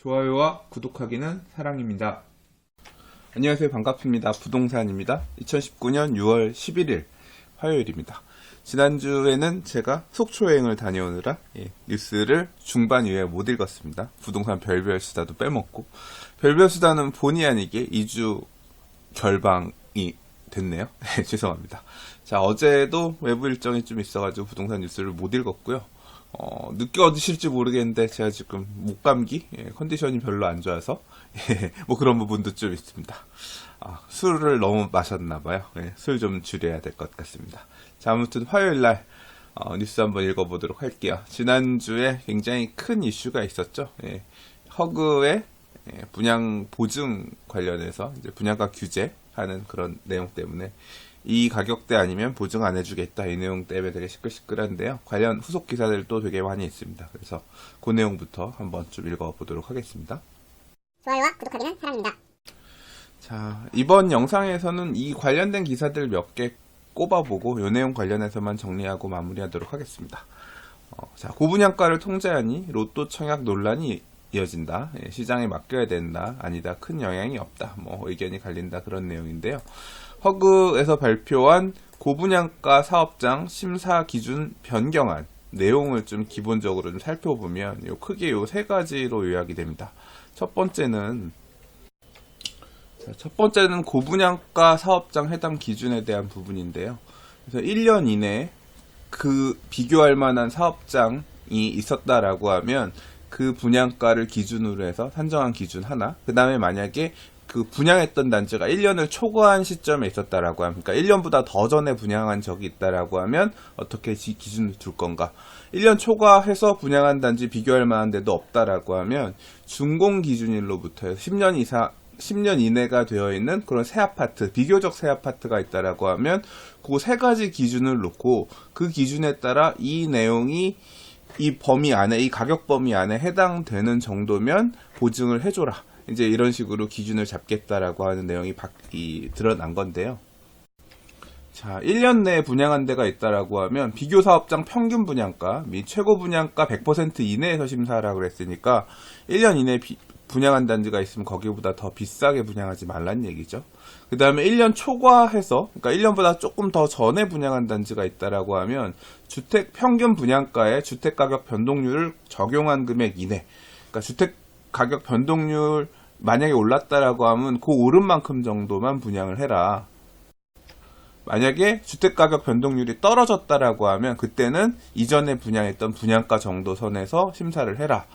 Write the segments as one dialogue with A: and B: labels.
A: 좋아요와 구독하기는 사랑입니다. 안녕하세요. 반갑습니다. 부동산입니다. 2019년 6월 11일 화요일입니다. 지난주에는 제가 속초여행을 다녀오느라 뉴스를 중반 이후에 못 읽었습니다. 부동산 별별 수다도 빼먹고, 별별 수다는 본의 아니게 2주 결방이 됐네요. 죄송합니다. 자, 어제도 외부 일정이 좀 있어가지고 부동산 뉴스를 못 읽었고요. 늦게 얻으실지 모르겠는데 제가 지금 목감기 컨디션이 별로 안 좋아서 뭐 그런 부분도 좀 있습니다. 술을 너무 마셨나봐요. 술 좀 줄여야 될 것 같습니다. 자, 아무튼 화요일날 뉴스 한번 읽어보도록 할게요. 지난주에 굉장히 큰 이슈가 있었죠. 허그의 분양 보증 관련해서 이제 분양가 규제하는 그런 내용 때문에 이 가격대 아니면 보증 안 해주겠다, 이 내용 때문에 되게 시끌시끌한데요. 관련 후속 기사들도 되게 많이 있습니다. 그래서 그 내용부터 한번 좀 읽어보도록 하겠습니다.
B: 좋아요와 구독하기는 사랑입니다.
A: 자, 이번 영상에서는 이 관련된 기사들 몇 개 꼽아보고 이 내용 관련해서만 정리하고 마무리하도록 하겠습니다. 자, 고분양가를 통제하니 로또 청약 논란이 이어진다. 시장에 맡겨야 된다. 아니다. 큰 영향이 없다. 뭐 의견이 갈린다. 그런 내용인데요. 허그에서 발표한 고분양가 사업장 심사 기준 변경안 내용을 좀 기본적으로 좀 살펴보면 크게 요 세 가지로 요약이 됩니다. 첫 번째는 고분양가 사업장 해당 기준에 대한 부분인데요. 그래서 1년 이내에 그 비교할 만한 사업장이 있었다라고 하면 그 분양가를 기준으로 해서 산정한 기준 하나, 그 다음에 만약에 그 분양했던 단지가 1년을 초과한 시점에 있었다라고 하면, 그러니까 1년보다 더 전에 분양한 적이 있다라고 하면 어떻게 기준을 둘 건가? 1년 초과해서 분양한 단지 비교할 만한 데도 없다라고 하면 준공 기준일로부터 해서 10년 이내가 되어 있는 그런 새 아파트, 비교적 새 아파트가 있다라고 하면 그 세 가지 기준을 놓고 그 기준에 따라 이 내용이 이 범위 안에, 이 가격 범위 안에 해당되는 정도면 보증을 해줘라. 이제 이런 식으로 기준을 잡겠다라고 하는 내용이 드러난 건데요. 자, 1년 내에 분양한 데가 있다라고 하면 비교 사업장 평균 분양가 및 최고 분양가 100% 이내에서 심사하라고 그랬으니까 1년 이내에 분양한 단지가 있으면 거기보다 더 비싸게 분양하지 말란 얘기죠. 그 다음에 1년 초과해서, 그러니까 1년보다 조금 더 전에 분양한 단지가 있다라고 하면 주택 평균 분양가에 주택 가격 변동률을 적용한 금액 이내, 그러니까 주택 가격 변동률 만약에 올랐다라고 하면 그 오른 만큼 정도만 분양을 해라. 만약에 주택가격 변동률이 떨어졌다라고 하면 그때는 이전에 분양했던 분양가 정도 선에서 심사를 해라.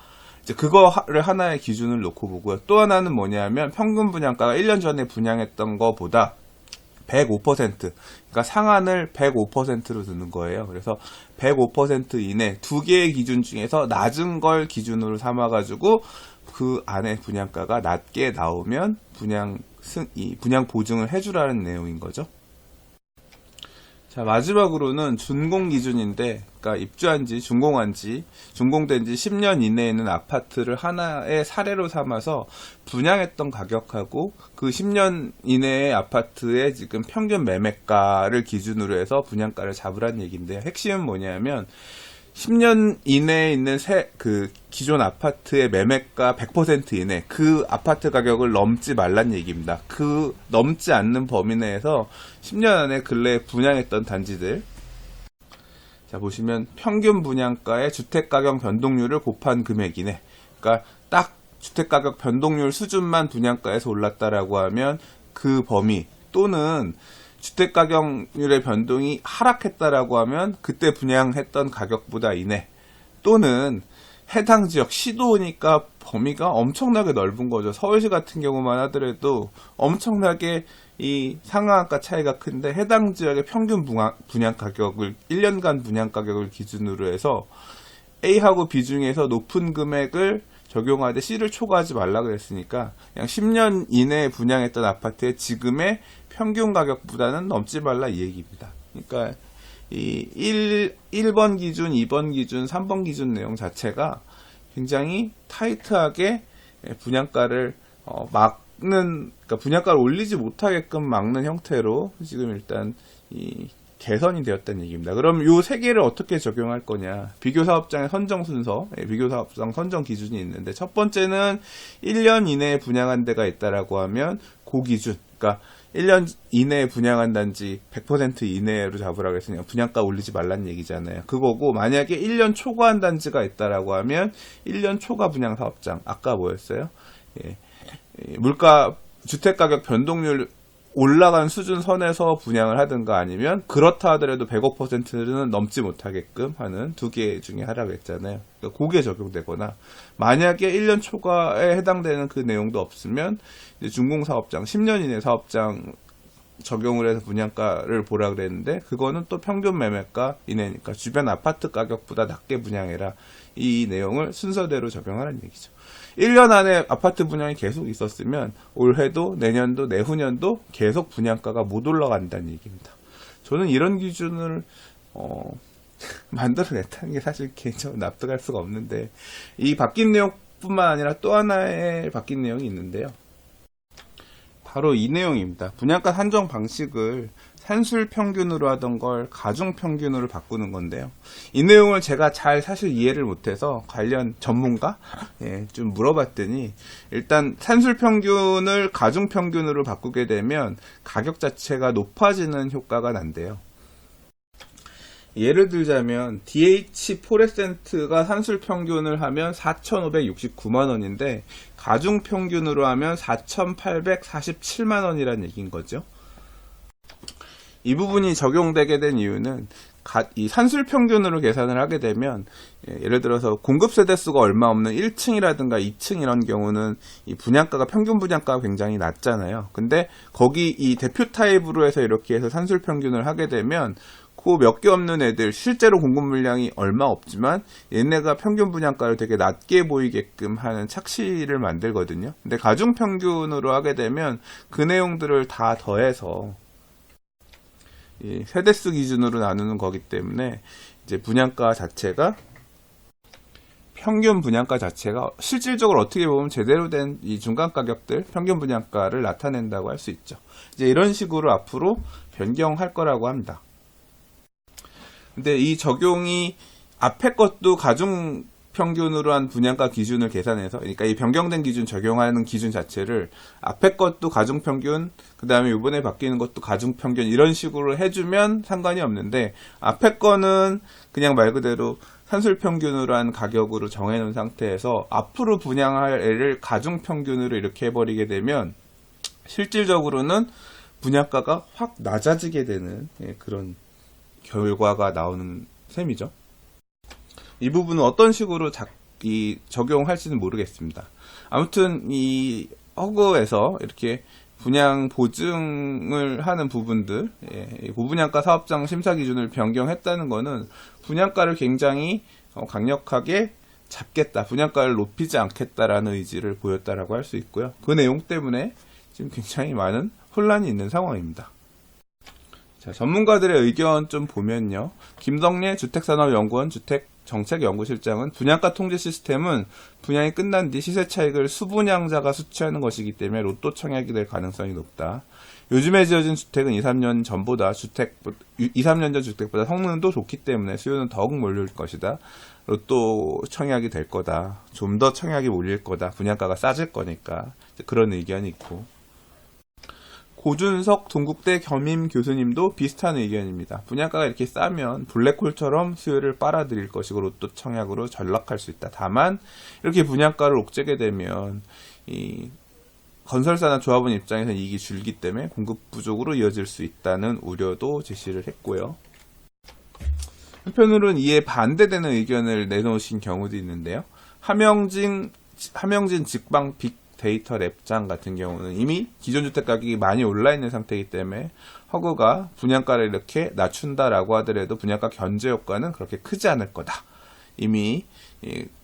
A: 이제 그거를 하나의 기준을 놓고 보고요. 또 하나는 뭐냐면 평균 분양가가 1년 전에 분양했던 거보다 105%, 그러니까 상한을 105%로 두는 거예요. 그래서 105% 이내 두 개의 기준 중에서 낮은 걸 기준으로 삼아가지고 그 안에 분양가가 낮게 나오면 분양 보증을 해주라는 내용인 거죠. 자, 마지막으로는 준공 기준인데, 그러니까 입주한 지, 준공된 지 10년 이내에 있는 아파트를 하나의 사례로 삼아서 분양했던 가격하고 그 10년 이내의 아파트의 지금 평균 매매가를 기준으로 해서 분양가를 잡으라는 얘기인데요. 핵심은 뭐냐면 10년 이내에 있는 그 기존 아파트의 매매가 100% 이내, 그 아파트 가격을 넘지 말란 얘기입니다. 그 넘지 않는 범위 내에서 10년 안에 근래에 분양했던 단지들, 자, 보시면 평균 분양가의 주택가격 변동률을 곱한 금액 이내, 그러니까 딱 주택가격 변동률 수준만 분양가에서 올랐다라고 하면 그 범위, 또는 주택가격률의 변동이 하락했다라고 하면 그때 분양했던 가격보다 이내, 또는 해당 지역, 시도니까 범위가 엄청나게 넓은 거죠. 서울시 같은 경우만 하더라도 엄청나게 이 상하한가 차이가 큰데 해당 지역의 평균 분양 가격을 1년간 분양 가격을 기준으로 해서 A하고 B 중에서 높은 금액을 적용하되 C를 초과하지 말라 그랬으니까 그냥 10년 이내에 분양했던 아파트의 지금의 평균 가격보다는 넘지 말라 이 얘기입니다. 그러니까 이 1번 기준, 2번 기준, 3번 기준 내용 자체가 굉장히 타이트하게 분양가를 그러니까 분양가를 올리지 못하게끔 막는 형태로 지금 일단 이 개선이 되었다는 얘기입니다. 그럼 요 세 개를 어떻게 적용할 거냐? 비교사업장의 선정 순서, 비교사업장 선정 기준이 있는데, 첫 번째는 1년 이내에 분양한 데가 있다라고 하면 그 기준, 그러니까 1년 이내에 분양한다는지 100% 이내로 잡으라고 했으니까 분양가 올리지 말란 얘기잖아요. 그거고, 만약에 1년 초과한 단지가 있다라고 하면 1년 초과 분양 사업장, 아까 뭐였어요? 물가, 주택가격 변동률 올라간 수준 선에서 분양을 하든가 아니면 그렇다 하더라도 105%는 넘지 못하게끔 하는 두 개 중에 하라고 했잖아요. 그러니까 그게 적용되거나, 만약에 1년 초과에 해당되는 그 내용도 없으면 이제 준공사업장, 10년 이내 사업장 적용을 해서 분양가를 보라 그랬는데, 그거는 또 평균 매매가 이내니까 주변 아파트 가격보다 낮게 분양해라, 이 내용을 순서대로 적용하라는 얘기죠. 1년 안에 아파트 분양이 계속 있었으면 올해도 내년도 내후년도 계속 분양가가 못 올라간다는 얘기입니다. 저는 이런 기준을 만들어냈다는 게 사실 개인적으로 납득할 수가 없는데, 이 바뀐 내용뿐만 아니라 또 하나의 바뀐 내용이 있는데요. 바로 이 내용입니다. 분양가 산정 방식을 산술 평균으로 하던 걸 가중 평균으로 바꾸는 건데요. 이 내용을 제가 잘 사실 이해를 못해서 관련 전문가 좀 물어봤더니, 일단 산술 평균을 가중 평균으로 바꾸게 되면 가격 자체가 높아지는 효과가 난대요. 예를 들자면 DH 포레센트가 산술 평균을 하면 4,569만 원인데 가중 평균으로 하면 4,847만 원이라는 얘기인 거죠. 이 부분이 적용되게 된 이유는 이 산술 평균으로 계산을 하게 되면, 예를 들어서 공급 세대수가 얼마 없는 1층이라든가 2층 이런 경우는 이 분양가가, 평균 분양가가 굉장히 낮잖아요. 근데 거기 이 대표 타입으로 해서 이렇게 해서 산술 평균을 하게 되면 그 몇 개 없는 애들, 실제로 공급 물량이 얼마 없지만 얘네가 평균 분양가를 되게 낮게 보이게끔 하는 착시를 만들거든요. 근데 가중 평균으로 하게 되면 그 내용들을 다 더해서 이 세대수 기준으로 나누는 거기 때문에 이제 분양가 자체가, 평균 분양가 자체가 실질적으로 어떻게 보면 제대로 된 이 중간 가격들, 평균 분양가를 나타낸다고 할 수 있죠. 이제 이런 식으로 앞으로 변경할 거라고 합니다. 근데 이 적용이 앞에 것도 가중 평균으로 한 분양가 기준을 계산해서, 그러니까 이 변경된 기준 적용하는 기준 자체를 앞에 것도 가중 평균, 그 다음에 이번에 바뀌는 것도 가중 평균, 이런 식으로 해주면 상관이 없는데, 앞에 거는 그냥 말 그대로 산술 평균으로 한 가격으로 정해놓은 상태에서 앞으로 분양할 애를 가중 평균으로 이렇게 해버리게 되면 실질적으로는 분양가가 확 낮아지게 되는 그런 결과가 나오는 셈이죠. 이 부분은 어떤 식으로 적용할지는 모르겠습니다. 아무튼 이 허그에서 이렇게 분양 보증을 하는 부분들, 고분양가 사업장 심사 기준을 변경했다는 것은 분양가를 굉장히 강력하게 잡겠다, 분양가를 높이지 않겠다라는 의지를 보였다라고 할 수 있고요. 그 내용 때문에 지금 굉장히 많은 혼란이 있는 상황입니다. 자, 전문가들의 의견 좀 보면요. 김덕래 주택산업연구원 주택정책연구실장은 분양가 통제 시스템은 분양이 끝난 뒤 시세 차익을 수분양자가 수취하는 것이기 때문에 로또 청약이 될 가능성이 높다. 요즘에 지어진 주택은 2, 3년 전 주택보다 성능도 좋기 때문에 수요는 더욱 몰릴 것이다. 로또 청약이 될 거다. 좀 더 청약이 몰릴 거다. 분양가가 싸질 거니까. 그런 의견이 있고. 고준석 동국대 겸임 교수님도 비슷한 의견입니다. 분양가가 이렇게 싸면 블랙홀처럼 수요를 빨아들일 것이고 로또 청약으로 전락할 수 있다. 다만 이렇게 분양가를 옥죄게 되면 이 건설사나 조합원 입장에서는 이익이 줄기 때문에 공급 부족으로 이어질 수 있다는 우려도 제시를 했고요. 한편으로는 이에 반대되는 의견을 내놓으신 경우도 있는데요. 함영진 직방 빅데이터 랩장 같은 경우는 이미 기존 주택 가격이 많이 올라 있는 상태이기 때문에 허그가 분양가를 이렇게 낮춘다라고 하더라도 분양가 견제 효과는 그렇게 크지 않을 거다. 이미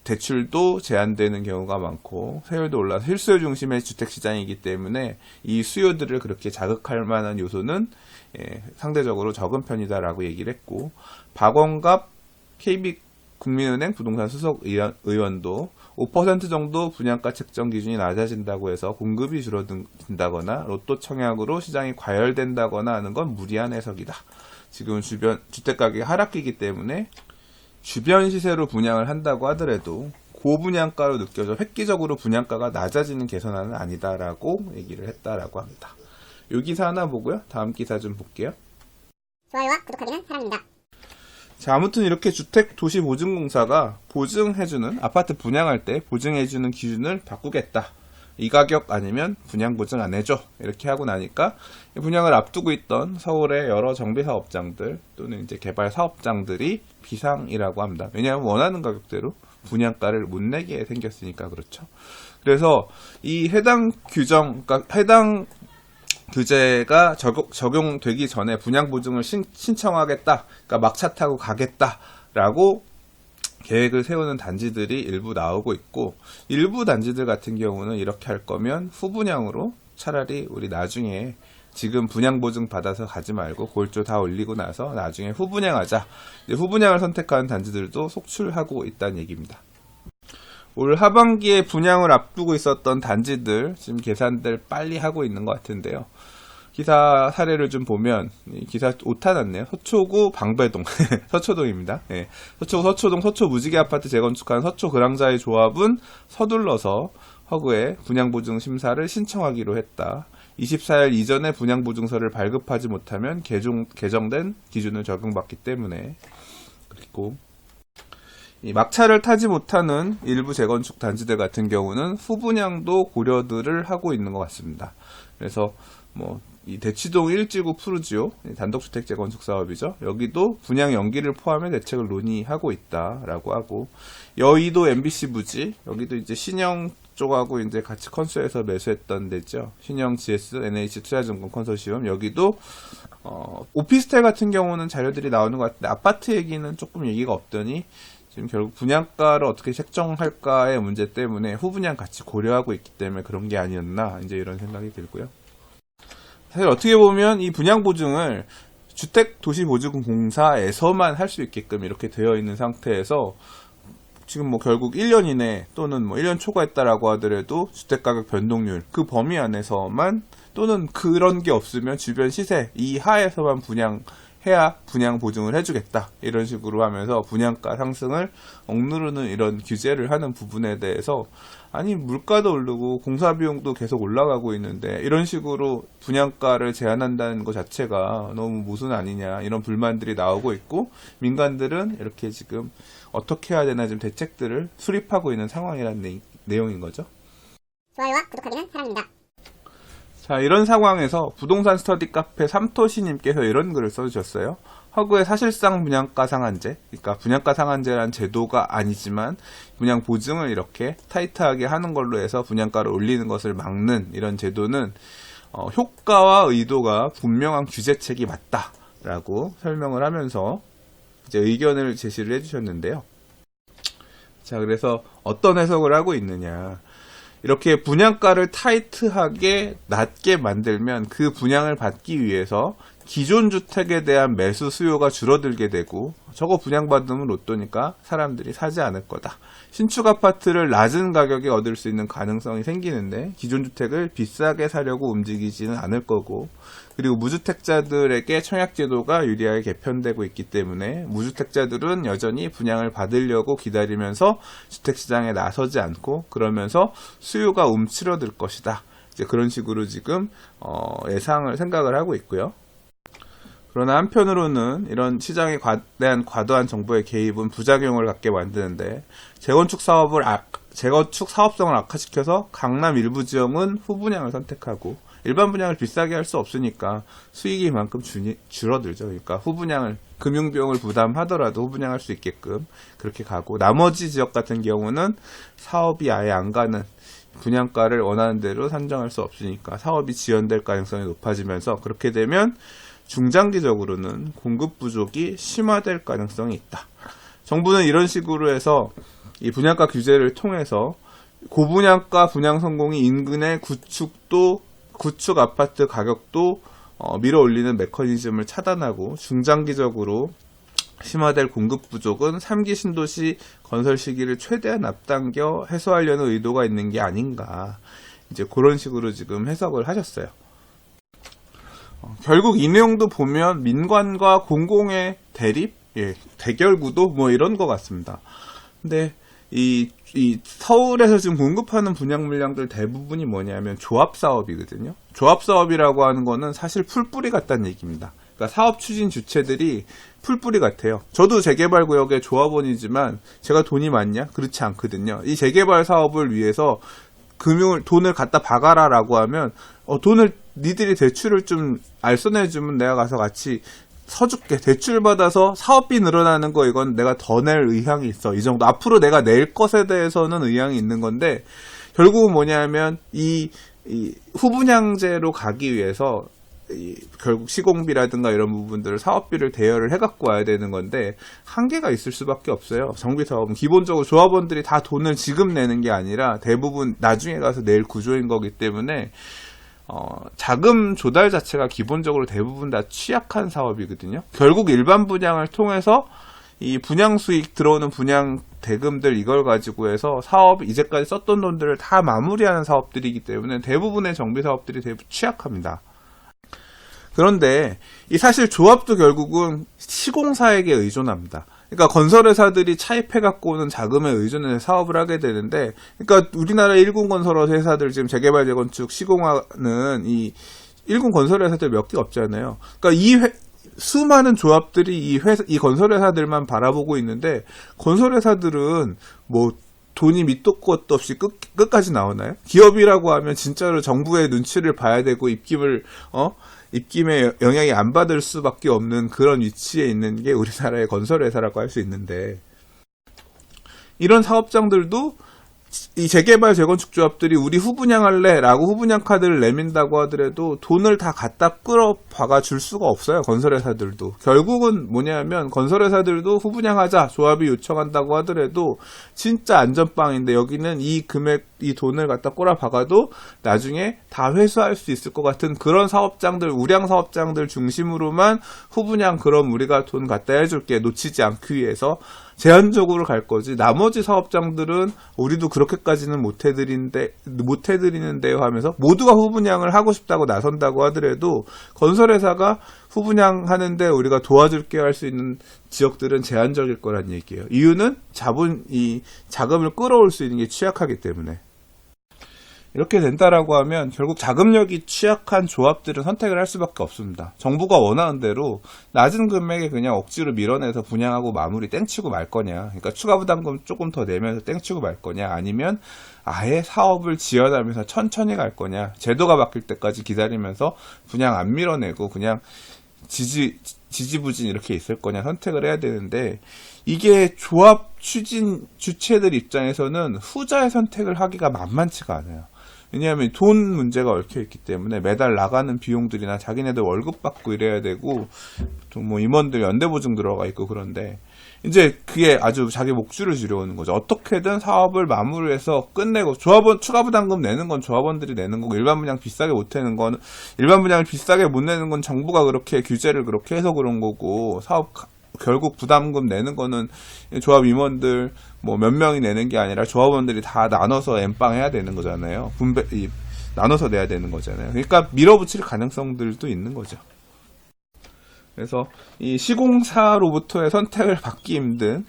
A: 대출도 제한되는 경우가 많고 세율도 올라서 실수요 중심의 주택시장이기 때문에 이 수요들을 그렇게 자극할 만한 요소는 상대적으로 적은 편이다라고 얘기를 했고, 박원갑 KB국민은행 부동산 수석 의원도 5% 정도 분양가 책정 기준이 낮아진다고 해서 공급이 줄어든다거나 로또 청약으로 시장이 과열된다거나 하는 건 무리한 해석이다. 지금 주변 주택가격이 하락기이기 때문에 주변 시세로 분양을 한다고 하더라도 고분양가로 느껴져 획기적으로 분양가가 낮아지는 개선안은 아니다라고 얘기를 했다라고 합니다. 이 기사 하나 보고요. 다음 기사 좀 볼게요.
B: 좋아요와 구독하기는 사랑입니다.
A: 자, 아무튼 이렇게 주택도시보증공사가 보증해주는 아파트 분양할 때 보증해주는 기준을 바꾸겠다. 이 가격 아니면 분양 보증 안 해줘. 이렇게 하고 나니까 분양을 앞두고 있던 서울의 여러 정비사업장들 또는 이제 개발 사업장들이 비상이라고 합니다. 왜냐하면 원하는 가격대로 분양가를 못 내게 생겼으니까 그렇죠. 그래서 이 해당 규정, 그러니까 해당 규제가 적용되기 전에 분양보증을 신청하겠다, 그러니까 막차 타고 가겠다라고 계획을 세우는 단지들이 일부 나오고 있고, 일부 단지들 같은 경우는 이렇게 할 거면 후분양으로 차라리 우리 나중에 지금 분양보증 받아서 가지 말고 골조 다 올리고 나서 나중에 후분양하자. 후분양을 선택하는 단지들도 속출하고 있다는 얘기입니다. 올 하반기에 분양을 앞두고 있었던 단지들 지금 계산들 빨리 하고 있는 것 같은데요. 기사 사례를 좀 보면 기사 오타 났네요. 서초구 방배동 서초동입니다. 네. 서초동 서초 무지개 아파트 재건축한 서초 그랑자의 조합은 서둘러서 허그에 분양보증 심사를 신청하기로 했다. 24일 이전에 분양보증서를 발급하지 못하면 개정된 기준을 적용받기 때문에. 그리고 이 막차를 타지 못하는 일부 재건축 단지들 같은 경우는 후분양도 고려들을 하고 있는 것 같습니다. 그래서 이 대치동 1지구 푸르지오 단독주택 재건축 사업이죠. 여기도 분양 연기를 포함해 대책을 논의하고 있다라고 하고, 여의도 MBC 부지 여기도 이제 신영 쪽하고 이제 같이 컨소에서 매수했던 데죠. 신영 GS NH 투자증권 컨소시엄. 여기도 오피스텔 같은 경우는 자료들이 나오는 것 같은데 아파트 얘기는 조금 얘기가 없더니 지금 결국 분양가를 어떻게 책정할까의 문제 때문에 후분양 같이 고려하고 있기 때문에 그런 게 아니었나 이제 이런 생각이 들고요. 사실 어떻게 보면 이 분양보증을 주택도시보증공사에서만 할 수 있게끔 이렇게 되어 있는 상태에서 지금 결국 1년 이내 또는 1년 초과했다라고 하더라도 주택가격 변동률 그 범위 안에서만 또는 그런 게 없으면 주변 시세 이하에서만 분양해야 분양 보증을 해주겠다. 이런 식으로 하면서 분양가 상승을 억누르는 이런 규제를 하는 부분에 대해서 아니 물가도 오르고 공사비용도 계속 올라가고 있는데 이런 식으로 분양가를 제한한다는 것 자체가 너무 모순 아니냐 이런 불만들이 나오고 있고, 민간들은 이렇게 지금 어떻게 해야 되나 지금 대책들을 수립하고 있는 상황이라는 내용인 거죠.
B: 좋아요와 구독하기는 사랑입니다.
A: 자, 이런 상황에서 부동산 스터디 카페 삼토시님께서 이런 글을 써주셨어요. 허그의 사실상 분양가 상한제, 그러니까 분양가 상한제란 제도가 아니지만 분양 보증을 이렇게 타이트하게 하는 걸로 해서 분양가를 올리는 것을 막는 이런 제도는 효과와 의도가 분명한 규제책이 맞다라고 설명을 하면서 이제 의견을 제시를 해주셨는데요. 자, 그래서 어떤 해석을 하고 있느냐. 이렇게 분양가를 타이트하게 낮게 만들면 그 분양을 받기 위해서 기존 주택에 대한 매수 수요가 줄어들게 되고, 저거 분양받으면 로또니까 사람들이 사지 않을 거다. 신축 아파트를 낮은 가격에 얻을 수 있는 가능성이 생기는데 기존 주택을 비싸게 사려고 움직이지는 않을 거고, 그리고 무주택자들에게 청약제도가 유리하게 개편되고 있기 때문에 무주택자들은 여전히 분양을 받으려고 기다리면서 주택시장에 나서지 않고, 그러면서 수요가 움츠러들 것이다. 이제 그런 식으로 지금 예상을 생각을 하고 있고요. 그러나 한편으로는 이런 시장에 대한 과도한 정보의 개입은 부작용을 갖게 만드는데, 재건축 사업성을 악화시켜서 강남 일부 지역은 후분양을 선택하고 일반 분양을 비싸게 할 수 없으니까 수익이 이만큼 줄어들죠. 그러니까 후분양을 금융비용을 부담하더라도 후분양할 수 있게끔 그렇게 가고, 나머지 지역 같은 경우는 사업이 아예 안 가는, 분양가를 원하는 대로 산정할 수 없으니까 사업이 지연될 가능성이 높아지면서, 그렇게 되면 중장기적으로는 공급 부족이 심화될 가능성이 있다. 정부는 이런 식으로 해서 이 분양가 규제를 통해서 고분양가 분양 성공이 인근의 구축 아파트 가격도 밀어 올리는 메커니즘을 차단하고 중장기적으로 심화될 공급 부족은 3기 신도시 건설 시기를 최대한 앞당겨 해소하려는 의도가 있는 게 아닌가. 이제 그런 식으로 지금 해석을 하셨어요. 결국 이 내용도 보면 민관과 공공의 대립, 대결 구도 뭐 이런 것 같습니다. 근데 이 서울에서 지금 공급하는 분양 물량들 대부분이 뭐냐면 조합 사업이거든요. 조합 사업이라고 하는 거는 사실 풀뿌리 같다는 얘기입니다. 그러니까 사업 추진 주체들이 풀뿌리 같아요. 저도 재개발 구역의 조합원이지만 제가 돈이 많냐? 그렇지 않거든요. 이 재개발 사업을 위해서 돈을 갖다 박아라라고 하면 돈을 니들이 대출을 좀 알선해주면 내가 가서 같이 서줄게. 대출 받아서 사업비 늘어나는 거 이건 내가 더 낼 의향이 있어. 이 정도. 앞으로 내가 낼 것에 대해서는 의향이 있는 건데 결국은 뭐냐면 이 후분양제로 가기 위해서 결국 시공비라든가 이런 부분들을 사업비를 대여를 해갖고 와야 되는 건데 한계가 있을 수밖에 없어요. 정비사업은 기본적으로 조합원들이 다 돈을 지금 내는 게 아니라 대부분 나중에 가서 낼 구조인 거기 때문에 자금 조달 자체가 기본적으로 대부분 다 취약한 사업이거든요. 결국 일반 분양을 통해서 이 분양 수익 들어오는 분양 대금들 이걸 가지고 해서 사업 이제까지 썼던 돈들을 다 마무리하는 사업들이기 때문에 대부분의 정비 사업들이 대부분 취약합니다. 그런데 이 사실 조합도 결국은 시공사에게 의존합니다. 그러니까 건설회사들이 차입해 갖고 오는 자금에 의존해서 사업을 하게 되는데, 그러니까 우리나라 일군 건설회사들 지금 재개발 재건축 시공하는 이 일군 건설회사들 몇 개 없잖아요. 그러니까 수많은 조합들이 이 건설회사들만 바라보고 있는데 건설회사들은 뭐 돈이 밑도 끝도 없이 끝까지 나오나요? 기업이라고 하면 진짜로 정부의 눈치를 봐야 되고 입김에 영향이 안 받을 수밖에 없는 그런 위치에 있는 게 우리나라의 건설회사라고 할 수 있는데, 이런 사업장들도 이 재개발 재건축 조합들이 우리 후분양할래 라고 후분양 카드를 내민다고 하더라도 돈을 다 갖다 끌어박아 줄 수가 없어요. 건설회사들도 결국은 뭐냐면 건설회사들도 후분양하자 조합이 요청한다고 하더라도 진짜 안전빵인데 여기는 이 금액 이 돈을 갖다 꼬라박아도 나중에 다 회수할 수 있을 것 같은 그런 사업장들, 우량 사업장들 중심으로만 후분양 그럼 우리가 돈 갖다 해줄게 놓치지 않기 위해서 제한적으로 갈 거지. 나머지 사업장들은 우리도 그렇게까지는 못 해드리는데요 하면서 모두가 후분양을 하고 싶다고 나선다고 하더라도 건설회사가 후분양하는데 우리가 도와줄게 할 수 있는 지역들은 제한적일 거란 얘기예요. 이유는 자금을 끌어올 수 있는 게 취약하기 때문에. 이렇게 된다라고 하면 결국 자금력이 취약한 조합들은 선택을 할 수밖에 없습니다. 정부가 원하는 대로 낮은 금액에 그냥 억지로 밀어내서 분양하고 마무리 땡치고 말 거냐, 그러니까 추가 부담금 조금 더 내면서 땡치고 말 거냐, 아니면 아예 사업을 지어나면서 천천히 갈 거냐, 제도가 바뀔 때까지 기다리면서 분양 안 밀어내고 그냥 지지부진 이렇게 있을 거냐 선택을 해야 되는데, 이게 조합 추진 주체들 입장에서는 후자의 선택을 하기가 만만치가 않아요. 왜냐하면 돈 문제가 얽혀있기 때문에 매달 나가는 비용들이나 자기네들 월급 받고 이래야 되고 또 뭐 임원들 연대보증 들어가 있고, 그런데 이제 그게 아주 자기 목줄을 지려오는 거죠. 어떻게든 사업을 마무리해서 끝내고, 조합원 추가 부담금 내는 건 조합원들이 내는 거고, 일반 분양 비싸게 못 내는 건, 일반 분양을 비싸게 못 내는 건 정부가 그렇게 규제를 그렇게 해서 그런 거고, 사업 결국 부담금 내는 거는 조합 임원들 뭐 몇 명이 내는 게 아니라 조합원들이 다 나눠서 엠빵 해야 되는 거잖아요. 나눠서 내야 되는 거잖아요. 그러니까 밀어붙일 가능성들도 있는 거죠. 그래서 이 시공사로부터의 선택을 받기 힘든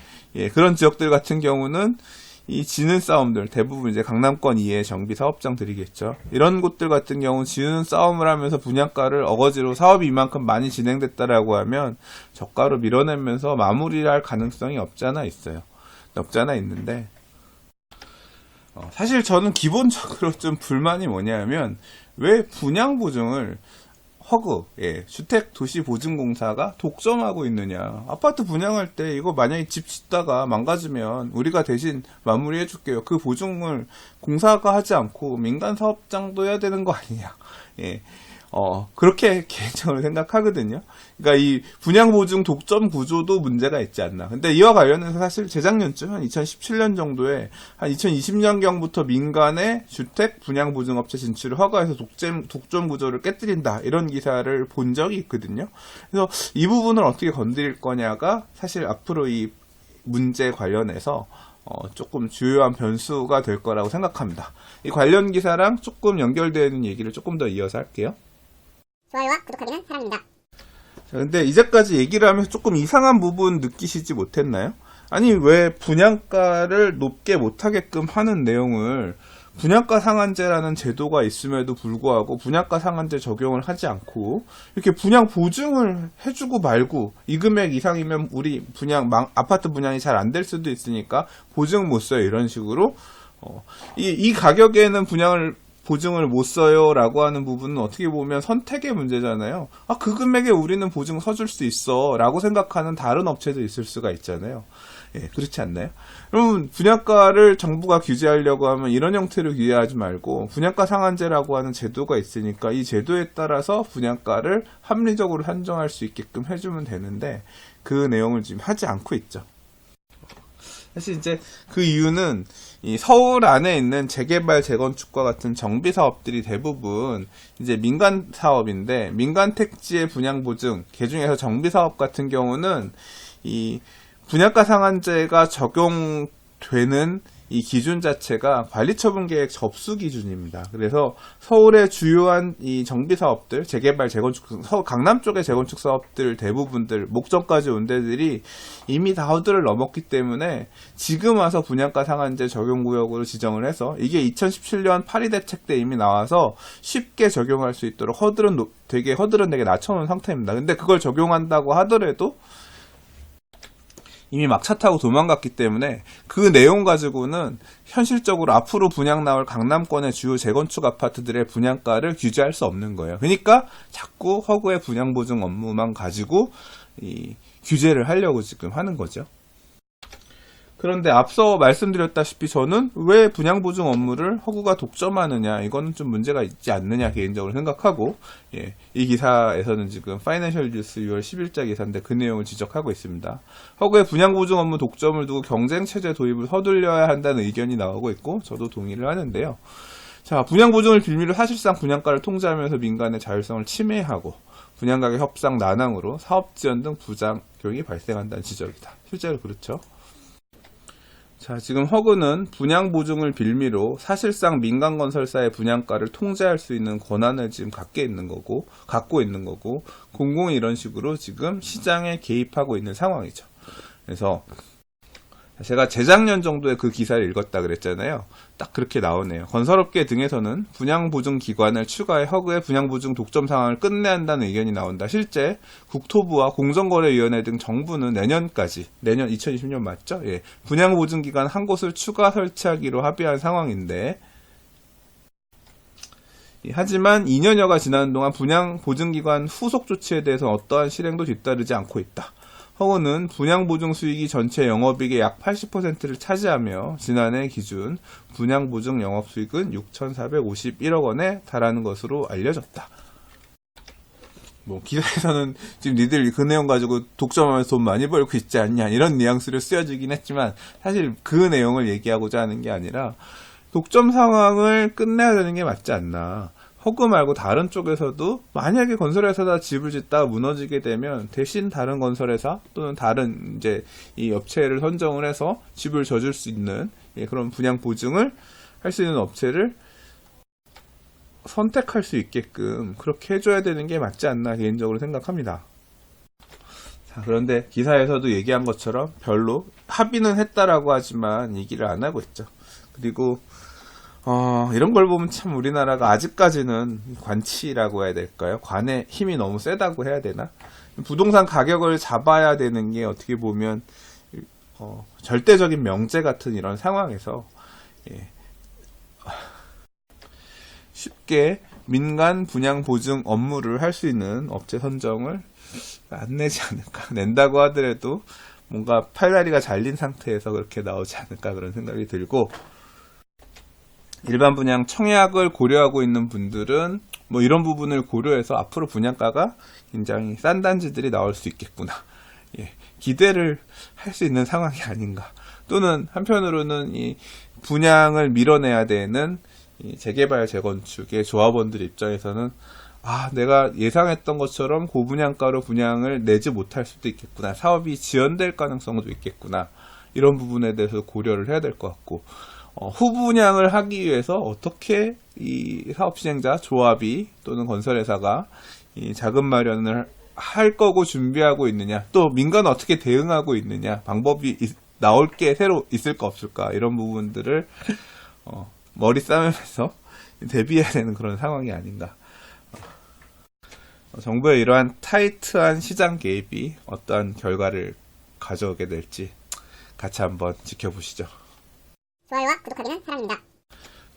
A: 그런 지역들 같은 경우는 이 지는 싸움들, 대부분 이제 강남권 이외의 정비 사업장들이겠죠. 이런 곳들 같은 경우는 지는 싸움을 하면서 분양가를 어거지로 사업이 이만큼 많이 진행됐다라고 하면 저가로 밀어내면서 마무리할 가능성이 없잖아 있어요. 없잖아 있는데, 사실 저는 기본적으로 좀 불만이 뭐냐면 왜 분양 보증을 주택도시보증공사가 독점하고 있느냐. 아파트 분양할 때 이거 만약에 집 짓다가 망가지면 우리가 대신 마무리해 줄게요. 그 보증을 공사가 하지 않고 민간 사업장도 해야 되는 거 아니냐. 그렇게 개인적으로 생각하거든요. 그러니까 이 분양보증 독점 구조도 문제가 있지 않나. 근데 이와 관련해서 사실 재작년쯤 한 2017년 정도에 한 2020년경부터 민간의 주택 분양보증업체 진출을 허가해서 독점 구조를 깨뜨린다. 이런 기사를 본 적이 있거든요. 그래서 이 부분을 어떻게 건드릴 거냐가 사실 앞으로 이 문제 관련해서 조금 주요한 변수가 될 거라고 생각합니다. 이 관련 기사랑 조금 연결되는 얘기를 조금 더 이어서 할게요.
B: 좋아요와 구독하기는 사랑입니다.
A: 자, 근데 이제까지 얘기를 하면서 조금 이상한 부분 느끼시지 못했나요? 아니, 왜 분양가를 높게 못하게끔 하는 내용을 분양가 상한제라는 제도가 있음에도 불구하고 분양가 상한제 적용을 하지 않고 이렇게 분양 보증을 해주고 말고 이 금액 이상이면 우리 아파트 분양이 잘 안 될 수도 있으니까 보증 못 써요. 이런 식으로 이 가격에는 보증을 못 써요 라고 하는 부분은 어떻게 보면 선택의 문제잖아요. 그 금액에 우리는 보증 서줄 수 있어 라고 생각하는 다른 업체도 있을 수가 있잖아요. 예, 그렇지 않나요? 그러면 분양가를 정부가 규제하려고 하면 이런 형태로 규제하지 말고 분양가 상한제라고 하는 제도가 있으니까 이 제도에 따라서 분양가를 합리적으로 산정할 수 있게끔 해주면 되는데 그 내용을 지금 하지 않고 있죠. 사실 이제 그 이유는 이 서울 안에 있는 재개발, 재건축과 같은 정비 사업들이 대부분 이제 민간 사업인데 민간 택지의 분양 보증, 그중에서 정비 사업 같은 경우는 이 분양가 상한제가 적용되는 이 기준 자체가 관리처분계획 접수 기준입니다. 그래서 서울의 주요한 이 정비 사업들, 재개발, 재건축, 서울 강남 쪽의 재건축 사업들 대부분들 목전까지 온 데들이 이미 다 허들을 넘었기 때문에 지금 와서 분양가 상한제 적용구역으로 지정을 해서 이게 2017년 파리 대책 때 이미 나와서 쉽게 적용할 수 있도록 허들은 되게 낮춰놓은 상태입니다. 근데 그걸 적용한다고 하더라도 이미 막차 타고 도망갔기 때문에 그 내용 가지고는 현실적으로 앞으로 분양 나올 강남권의 주요 재건축 아파트들의 분양가를 규제할 수 없는 거예요. 그러니까 자꾸 허구의 분양보증 업무만 가지고 이 규제를 하려고 지금 하는 거죠. 그런데 앞서 말씀드렸다시피 저는 왜 분양보증 업무를 허구가 독점하느냐, 이거는 좀 문제가 있지 않느냐 개인적으로 생각하고, 이 기사에서는 지금 파이낸셜 뉴스 6월 10일자 기사인데 그 내용을 지적하고 있습니다. 허구의 분양보증 업무 독점을 두고 경쟁체제 도입을 서둘려야 한다는 의견이 나오고 있고 저도 동의를 하는데요. 자, 분양보증을 빌미로 사실상 분양가를 통제하면서 민간의 자율성을 침해하고 분양가격 협상 난항으로 사업지연 등 부작용이 발생한다는 지적이다. 실제로 그렇죠. 자, 지금 허구는 분양보증을 빌미로 사실상 민간건설사의 분양가를 통제할 수 있는 권한을 지금 갖고 있는 거고, 공공이 이런 식으로 지금 시장에 개입하고 있는 상황이죠. 그래서 제가 재작년 정도에 그 기사를 읽었다 그랬잖아요. 딱 그렇게 나오네요. 건설업계 등에서는 분양보증기관을 추가해 허그의 분양보증 독점 상황을 끝내야 한다는 의견이 나온다. 실제 국토부와 공정거래위원회 등 정부는 내년 2020년 맞죠? 예, 분양보증기관 한 곳을 추가 설치하기로 합의한 상황인데, 하지만 2년여가 지나는 동안 분양보증기관 후속 조치에 대해서 어떠한 실행도 뒤따르지 않고 있다. 허구는 분양보증 수익이 전체 영업이익의 약 80%를 차지하며 지난해 기준 분양보증 영업수익은 6,451억 원에 달하는 것으로 알려졌다. 기사에서는 지금 니들 그 내용 가지고 독점하면서 돈 많이 벌고 있지 않냐 이런 뉘앙스를 쓰여지긴 했지만 사실 그 내용을 얘기하고자 하는 게 아니라 독점 상황을 끝내야 되는 게 맞지 않나. 허그 말고 다른 쪽에서도 만약에 건설회사가 집을 짓다가 무너지게 되면 대신 다른 건설회사 또는 다른 이제 이 업체를 선정을 해서 집을 져줄 수 있는 그런 분양 보증을 할 수 있는 업체를 선택할 수 있게끔 그렇게 해줘야 되는 게 맞지 않나 개인적으로 생각합니다. 자, 그런데 기사에서도 얘기한 것처럼 별로 합의는 했다라고 하지만 얘기를 안 하고 있죠. 그리고 이런 걸 보면 참 우리나라가 아직까지는 관치라고 해야 될까요? 관의 힘이 너무 세다고 해야 되나? 부동산 가격을 잡아야 되는 게 어떻게 보면 절대적인 명제 같은 이런 상황에서 쉽게 민간 분양 보증 업무를 할 수 있는 업체 선정을 안 내지 않을까. 낸다고 하더라도 뭔가 팔다리가 잘린 상태에서 그렇게 나오지 않을까 그런 생각이 들고, 일반 분양 청약을 고려하고 있는 분들은 뭐 이런 부분을 고려해서 앞으로 분양가가 굉장히 싼 단지들이 나올 수 있겠구나. 예, 기대를 할 수 있는 상황이 아닌가. 또는 한편으로는 이 분양을 밀어내야 되는 이 재개발 재건축의 조합원들 입장에서는 내가 예상했던 것처럼 고분양가로 분양을 내지 못할 수도 있겠구나. 사업이 지연될 가능성도 있겠구나. 이런 부분에 대해서 고려를 해야 될 것 같고, 후분양을 하기 위해서 어떻게 이 사업 진행자, 조합이 또는 건설회사가 이 자금 마련을 할 거고 준비하고 있느냐, 또 민간은 어떻게 대응하고 있느냐, 방법이 나올 게 새로 있을까 없을까, 이런 부분들을 머리 싸매면서 대비해야 되는 그런 상황이 아닌가. 정부의 이러한 타이트한 시장 개입이 어떠한 결과를 가져오게 될지 같이 한번 지켜보시죠.
B: 좋아요와 구독하기는 사랑입니다.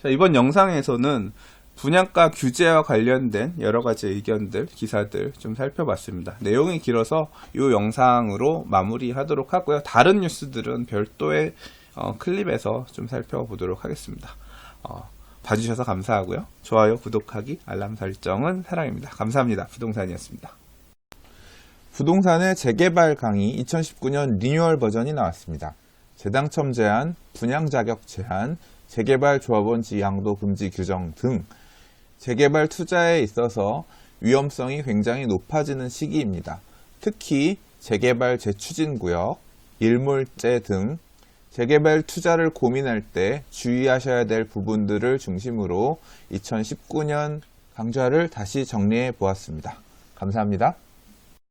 A: 자, 이번 영상에서는 분양가 규제와 관련된 여러 가지 의견들, 기사들 좀 살펴봤습니다. 내용이 길어서 이 영상으로 마무리하도록 하고요. 다른 뉴스들은 별도의 클립에서 좀 살펴보도록 하겠습니다. 봐주셔서 감사하고요. 좋아요, 구독하기, 알람 설정은 사랑입니다. 감사합니다. 부동산이었습니다. 부동산의 재개발 강의 2019년 리뉴얼 버전이 나왔습니다. 재당첨 제한, 분양 자격 제한, 재개발 조합원 지양도 금지 규정 등 재개발 투자에 있어서 위험성이 굉장히 높아지는 시기입니다. 특히 재개발 재추진 구역, 일몰제 등 재개발 투자를 고민할 때 주의하셔야 될 부분들을 중심으로 2019년 강좌를 다시 정리해 보았습니다. 감사합니다.